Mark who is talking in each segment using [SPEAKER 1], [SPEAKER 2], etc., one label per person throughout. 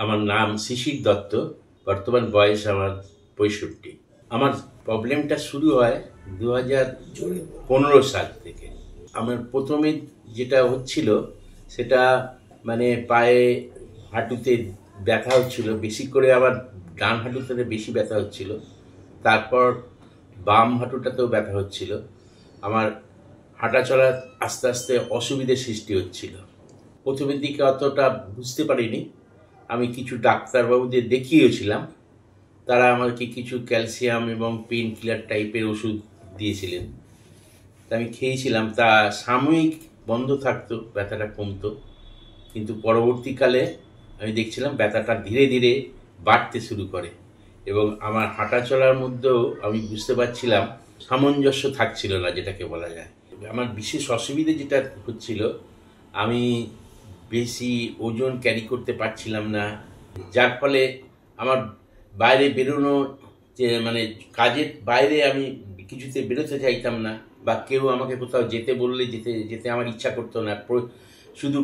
[SPEAKER 1] আমার নাম শিশির দত্ত। বর্তমান বয়স আমার ৬৫। আমার প্রবলেমটা শুরু হয় ২০১৫ সাল থেকে। আমার প্রথমে যেটা হচ্ছিল সেটা মানে পায়ে হাঁটুতে ব্যথা হচ্ছিল, বেশি করে আমার ডান হাঁটুতে বেশি ব্যথা হচ্ছিল। তারপর বাম হাঁটুটাতেও ব্যথা হচ্ছিল। আমার হাঁটা চলা আস্তে আস্তে অসুবিধার সৃষ্টি হচ্ছিল। প্রথমের দিকে অতটা বুঝতে পারিনি। আমি কিছু ডাক্তারবাবুদের দেখিয়েছিলাম, তারা আমাকে কিছু ক্যালসিয়াম এবং পেন কিলার টাইপের ওষুধ দিয়েছিলেন। তা আমি খেয়েছিলাম, তা সাময়িক বন্ধ থাকতো, ব্যথাটা কমতো। কিন্তু পরবর্তীকালে আমি দেখছিলাম ব্যথাটা ধীরে ধীরে বাড়তে শুরু করে এবং আমার হাঁটা চলার মধ্যেও আমি বুঝতে পারছিলাম সামঞ্জস্য থাকছিল না, যেটাকে বলা যায়। আমার বিশেষ অসুবিধে যেটা হচ্ছিল, আমি বেশি ওজন ক্যারি করতে পারছিলাম না, যার ফলে আমার বাইরে বেরোনো, যে মানে কাজের বাইরে আমি কিছুতে বেরোতে চাইতাম না, বা কেউ আমাকে কোথাও যেতে বললে যেতে যেতে আমার ইচ্ছা করতো না। শুধু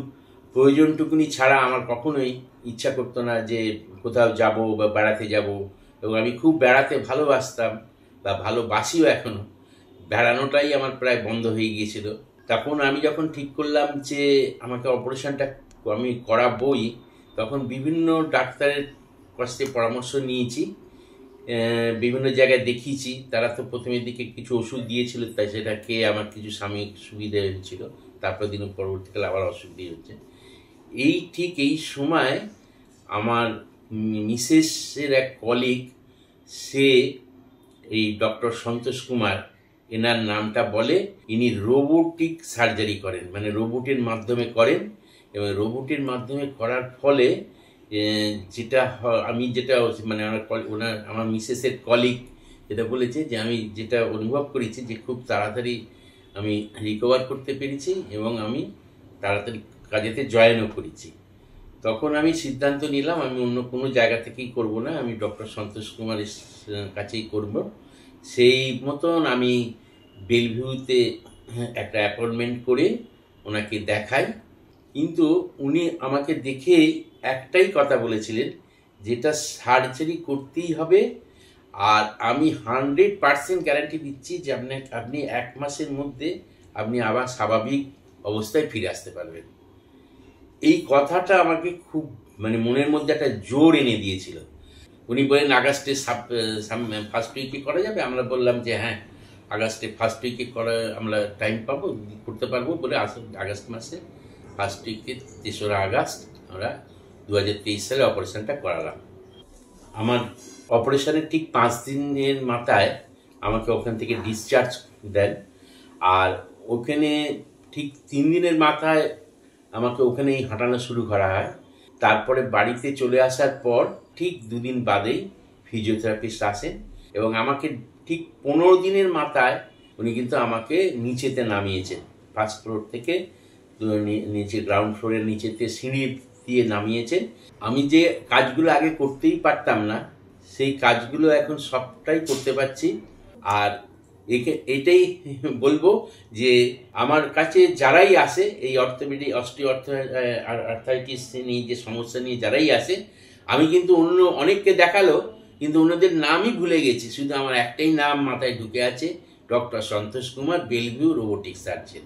[SPEAKER 1] প্রয়োজনটুকুনি ছাড়া আমার কখনোই ইচ্ছা করতো না যে কোথাও যাব বা বেড়াতে যাব। এবং আমি খুব বেড়াতে ভালোবাসতাম বা ভালোবাসিও এখনও। বেড়ানোটাই আমার প্রায় বন্ধ হয়ে গিয়েছিল। তখন আমি যখন ঠিক করলাম যে আমাকে অপারেশনটা আমি করাবই, তখন বিভিন্ন ডাক্তারের কাছ থেকে পরামর্শ নিয়েছি, বিভিন্ন জায়গায় দেখিয়েছি। তারা তো প্রথমের দিকে কিছু ওষুধ দিয়েছিল, তাই সেটা খেয়ে আমার কিছু সাময়িক সুবিধা হয়েছিল। তারপর দিন পরবর্তীকালে আবার অসুবিধা হচ্ছে। ঠিক এই সময় আমার মিসেসের এক কলিগ, সে এই ডক্টর সন্তোষ কুমার, এনার নামটা বলে, ইনি রোবোটিক সার্জারি করেন, মানে রোবটের মাধ্যমে করেন। এবং রোবটের মাধ্যমে করার ফলে আমি যেটা মানে আমার মিসেসের কলিগ যেটা বলেছে, যে আমি যেটা অনুভব করেছি যে খুব তাড়াতাড়ি আমি রিকভার করতে পেরেছি এবং আমি তাড়াতাড়ি কাজেতে জয়েনও করেছি। তখন আমি সিদ্ধান্ত নিলাম আমি অন্য কোনো জায়গা থেকেই করব না, আমি ডক্টর সন্তোষ কুমারের কাছেই করব। সেই মতন আমি বেলভিউতে একটা অ্যাপয়েন্টমেন্ট করে ওনাকে দেখাই। কিন্তু উনি আমাকে দেখেই একটাই কথা বলেছিলেন, যেটা সার্জারি করতেই হবে, আর আমি 100% গ্যারান্টি দিচ্ছি যে আপনি 1 মাসের মধ্যে আপনি আবার স্বাভাবিক অবস্থায় ফিরে আসতে পারবেন। এই কথাটা আমাকে খুব মানে মনের মধ্যে একটা জোর এনে দিয়েছিল। উনি বলেন আগস্টে ফার্স্ট উইকে করা যাবে। আমরা বললাম যে হ্যাঁ, আগস্টে ফার্স্ট উইকে আমরা টাইম পাবো, করতে পারবো বলে আগস্ট মাসে ফার্স্ট উইকে ৩রা আগস্ট আমরা ২০২৩ সালে অপারেশনটা করালাম। আমার অপারেশনের ঠিক 5 দিনের মাথায় আমাকে ওখান থেকে ডিসচার্জ দেন। আর ওখানে ঠিক 3 দিনের মাথায় আমাকে ওখানেই হাঁটানো শুরু করা হয়। তারপরে বাড়িতে চলে আসার পর ঠিক 2 দিন বাদেই ফিজিওথেরাপিস্ট আসেন এবং আমাকে ঠিক 15 দিনের মাথায় উনি কিন্তু আমাকে নিচেতে নামিয়েছেন। ফার্স্ট ফ্লোর থেকে নিচে গ্রাউন্ড ফ্লোরের নিচেতে সিঁড়ি দিয়ে নামিয়েছেন। আমি যে কাজগুলো আগে করতেই পারতাম না, সেই কাজগুলো এখন সবটাই করতে পারছি। আর এটাই বলবো যে আমার কাছে যারাই আসে এই অর্থোপেডিক আর্থ্রাইটিস নিয়ে, যে সমস্যা নিয়ে যারাই আসে, আমি কিন্তু অন্য অনেককে দেখালো, কিন্তু অন্যদের নামই ভুলে গেছি। শুধু আমার একটাই নাম মাথায় ঢুকে আছে, doctor Santosh Kumar, Belle Vue robotic surgeon.